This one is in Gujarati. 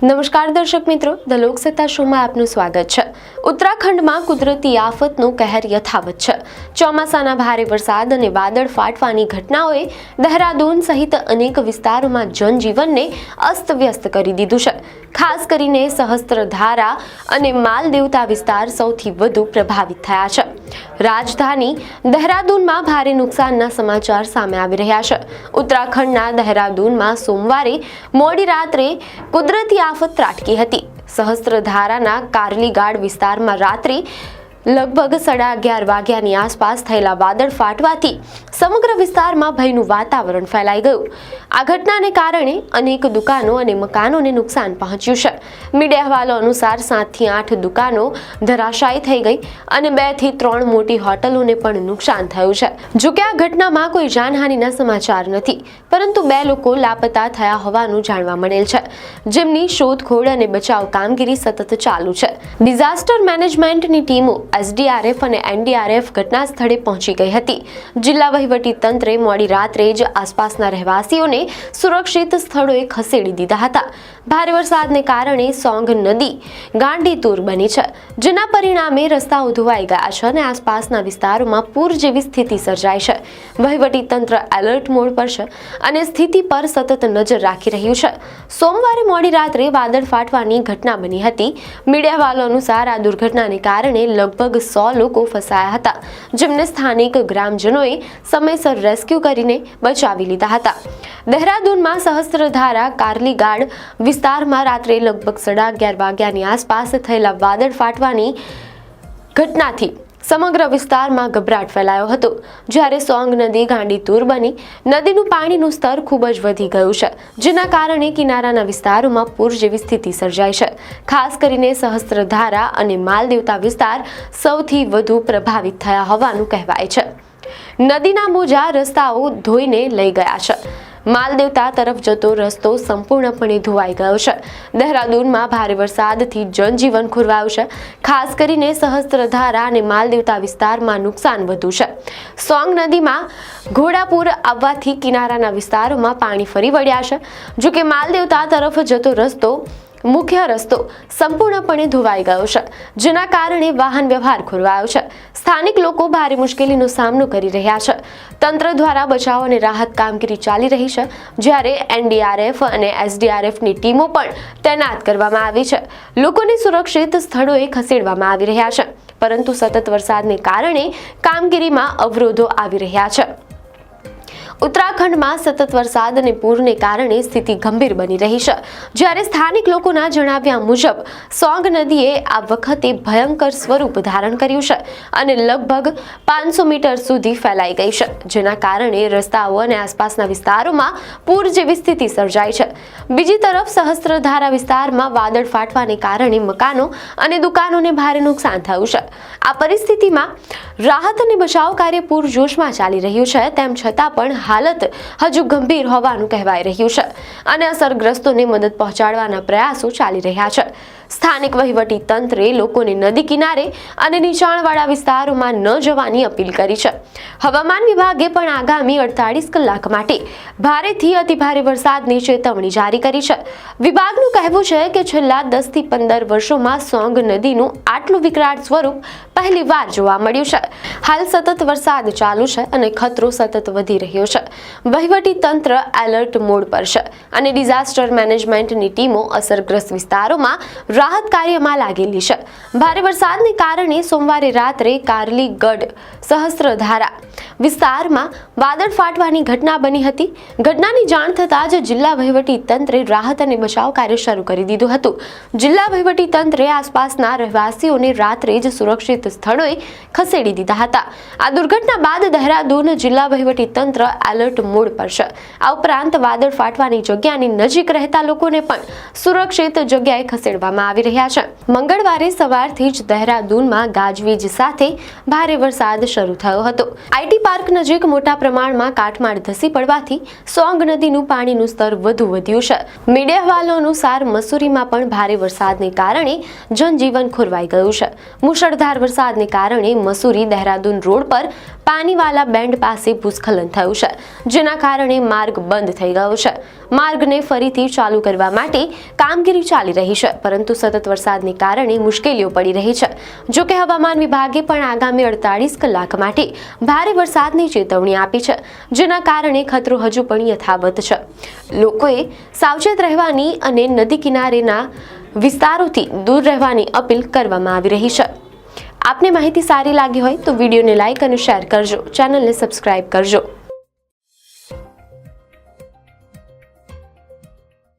નમસ્કાર દર્શક મિત્રો, ધ લોકસત્તા શોમાં આપનું સ્વાગત છે। ઉત્તરાખંડમાં કુદરતી આફતનો કહેર યથાવત છે। ચોમાસાના ભારે વરસાદ અને વાદળ ફાટવાની ઘટનાઓએ દહેરાદૂન સહિત અનેક વિસ્તારોમાં જનજીવનને અસ્તવ્યસ્ત કરી દીધું છે। ખાસ કરીને સહસ્ત્રધારા અને માલદેવતા વિસ્તાર સૌથી વધુ પ્રભાવિત થયા છે। રાજધાની દહેરાદૂનમાં ભારે નુકસાનના સમાચાર સામે આવી રહ્યા છે। ઉત્તરાખંડના દહેરાદૂનમાં સોમવારે મોડી રાત્રે કુદરતી આફત ત્રાટકી હતી। સહસ્ત્રધારાના કાર્લીગાડ વિસ્તારમાં રાત્રે લગભગ 11:30 વાગ્યાની આસપાસ થયેલા વાદળ ફાટવાથી સમગ્ર વિસ્તારમાં ભયનું વાતાવરણ ફેલાઈ ગયું। આ ઘટનાને કારણે અનેક દુકાનો અને મકાનોને નુકસાન પહોંચ્યું છે। મીડિયા અહેવાલો અનુસાર 7 થી 8 દુકાનો ધરાશાયી થઈ ગઈ અને 2 થી 3 મોટી હોટલોને પણ નુકસાન થયું છે। જો કે આ ઘટનામાં કોઈ જાનહાનિના સમાચાર નથી, પરંતુ 2 લોકો લાપતા થયા હોવાનું જાણવા મળેલ છે, જેમની શોધખોળ અને બચાવ કામગીરી સતત ચાલુ છે। ડિઝાસ્ટર મેનેજમેન્ટની ટીમો SDRF અને NDRF ઘટના સ્થળે પહોંચી ગઈ હતી। જિલ્લા વહીવટી તંત્રે મોડી રાત્રે જ આસપાસના રહેવાસીઓને સુરક્ષિત સ્થળોએ ખસેડી દીધા હતા। ભારે વરસાદને કારણે સોંગ નદી ગાંડીતુર બની છે, જેના પરિણામે રસ્તાઓ ધોવાઈ ગયા છે અને આસપાસના વિસ્તારોમાં પૂર જેવી સ્થિતિ સર્જાઈ છે। વહીવટી તંત્ર એલર્ટ મોડ પર છે અને સ્થિતિ પર સતત નજર રાખી રહ્યું છે। સોમવારે મોડી રાત્રે વાદળ ફાટવાની ઘટના બની હતી। મીડિયા અહેવાલો અનુસાર આ દુર્ઘટનાને કારણે લગભગ 100 લોકો ફસાયા હતા, જેમને સ્થાનિક ગ્રામજનોએ સમયસર રેસ્ક્યુ કરીને બચાવી લીધા હતા। દહેરાદૂનમાં સહસ્ત્રધારા કાર્લીગાડ વિસ્તારમાં રાત્રે લગભગ 11:30 વાગ્યાની આસપાસ થયેલા વાદળ ફાટવાની ઘટનાથી સમગ્ર વિસ્તારમાં ગભરાટ ફેલાયો હતો। જ્યારે સોંગ નદી ગાંડીતુર બની, નદીનું પાણીનું સ્તર ખૂબ જ વધી ગયું છે, જેના કારણે કિનારાના વિસ્તારોમાં પૂર જેવી સ્થિતિ સર્જાઈ છે। ખાસ કરીને સહસ્ત્રધારા અને માલદેવતા વિસ્તાર સૌથી વધુ પ્રભાવિત થયા હોવાનું કહેવાય છે। નદીના મોજા રસ્તાઓ ધોઈને લઈ ગયા છે। માલદેવતા તરફ જતો રસ્તો સંપૂર્ણપણે ધોવાઈ ગયો છે। દહેરાદૂનમાં ભારે વરસાદથી જનજીવન ખોરવાયું છે। ખાસ કરીને સહસ્ત્રધારા અને માલદેવતા વિસ્તારમાં નુકસાન વધુ છે। સોંગ નદીમાં ઘોડાપુર આવવાથી કિનારાના વિસ્તારોમાં પાણી ફરી વળ્યા છે। જો કે માલદેવતા તરફ જતો મુખ્ય રસ્તો સંપૂર્ણપણે ધોવાઈ ગયો છે, જેના કારણે વાહન વ્યવહાર ખોરવાયો છે। સ્થાનિક લોકો ભારે મુશ્કેલીનો સામનો કરી રહ્યા છે। તંત્ર દ્વારા બચાવ અને રાહત કામગીરી ચાલી રહી છે, જ્યારે NDRF અને SDRFની ટીમો પણ તૈનાત કરવામાં આવી છે। લોકોને સુરક્ષિત સ્થળોએ ખસેડવામાં આવી રહ્યા છે, પરંતુ સતત વરસાદને કારણે કામગીરીમાં અવરોધો આવી રહ્યા છે। ઉત્તરાખંડમાં સતત વરસાદ અને પૂરને કારણે સ્થિતિ ગંભીર બની રહી છે। જ્યારે સ્થાનિક લોકોના જણાવ્યા મુજબ સોંગ નદીએ આ વખતે ભયંકર સ્વરૂપ ધારણ કર્યું છે અને લગભગ 500 મીટર સુધી ફેલાઈ ગઈ છે, જેના કારણે રસ્તાઓ અને આસપાસના વિસ્તારોમાં પૂર જેવી સ્થિતિ સર્જાઈ છે। બીજી તરફ સહસ્ત્રધારા વિસ્તારમાં વાદળ ફાટવાને કારણે મકાનો અને દુકાનોને ભારે નુકસાન થયું છે। આ પરિસ્થિતિમાં રાહત અને બચાવ કાર્ય પૂરજોશમાં ચાલી રહ્યું છે, તેમ છતાં પણ હાલત હજુ ગંભીર હોવાનું કહેવાય રહ્યું છે અને અસરગ્રસ્તોને મદદ પહોંચાડવાના પ્રયાસો ચાલી રહ્યા છે। સ્થાનિક વહીવટી તંત્રે લોકોને નદી કિનારે અને નીચાણવાળા વિસ્તારોમાં ન જવાની અપીલ કરી છે। હવામાન વિભાગે પણ આગામી 48 કલાક માટે ભારેથી અતિભારે વરસાદની ચેતવણી જારી કરી છે। વિભાગનું કહેવું છે કે છેલ્લા 10 થી 15 વર્ષોમાં સોંગ નદીનું આટલું વિકરાળ સ્વરૂપ પહેલીવાર જોવા મળ્યું છે। હાલ સતત વરસાદ ચાલુ છે અને ખતરો સતત વધી રહ્યો છે। વહીવટી તંત્ર એલર્ટ મોડ પર છે અને ડિઝાસ્ટર મેનેજમેન્ટની ટીમો અસરગ્રસ્ત વિસ્તારોમાં રાહત કાર્યમાં લાગેલી છે। ભારે વરસાદને કારણે સોમવારે રાત્રે કાર્લીગઢ સહસ્ત્રધારા વિસ્તારમાં વાદળ ફાટવાની ઘટના બની હતી। ઘટનાની જાણ થતાં જ જિલ્લા વહીવટી તંત્રે રાહત અને બચાવ કાર્ય શરૂ કરી દીધું હતું। જિલ્લા વહીવટી તંત્રે આસપાસના રહેવાસીઓને રાત્રે જ સુરક્ષિત સ્થળોએ ખસેડી દીધા હતા। આ દુર્ઘટના બાદ દહેરાદૂન જિલ્લા વહીવટી તંત્ર એલર્ટ મોડ પર છે। આ ઉપરાંત વાદળ ફાટવાની જગ્યાની નજીક રહેતા લોકોને પણ સુરક્ષિત જગ્યાએ ખસેડવામાં કરવામાં આવી રહ્યા છે। મંગળવારે સવારથી જ દહેરાદૂનમાં ગાજવીજ સાથે ભારે વરસાદ શરૂ થયો હતો। આઈટી પાર્ક નજીક મોટા પ્રમાણમાં કાટમાળ ધસી પડવાથી સોંગ નદીનું પાણીનું સ્તર વધુ વધ્યું છે। મીડિયા અહેવાલો અનુસાર મસૂરીમાં પણ ભારે વરસાદને કારણે જનજીવન ખોરવાઈ ગયું છે। મુશળધાર વરસાદને કારણે મસૂરી દહેરાદૂન રોડ પર પાનીવાલા બેન્ડ પાસે ભૂસ્ખલન થયું છે, જેના કારણે માર્ગ બંધ થઈ ગયો છે। માર્ગને ફરીથી ચાલુ કરવા માટે કામગીરી ચાલી રહી છે, પરંતુ સતત વરસાદને કારણે મુશ્કેલીઓ પડી રહી છે। જો કે હવામાન વિભાગે પણ આગામી 48 કલાક માટે ભારે વરસાદની ચેતવણી આપી છે, જેના કારણે ખતરો હજુ પણ યથાવત છે। લોકોએ સાવચેત રહેવાની અને નદી કિનારેના વિસ્તારોથી દૂર રહેવાની અપીલ કરવામાં આવી રહી છે। આપને માહિતી સારી લાગી હોય તો વિડીયોને લાઇક અને શેર કરજો, ચેનલને સબસ્ક્રાઇબ કરજો।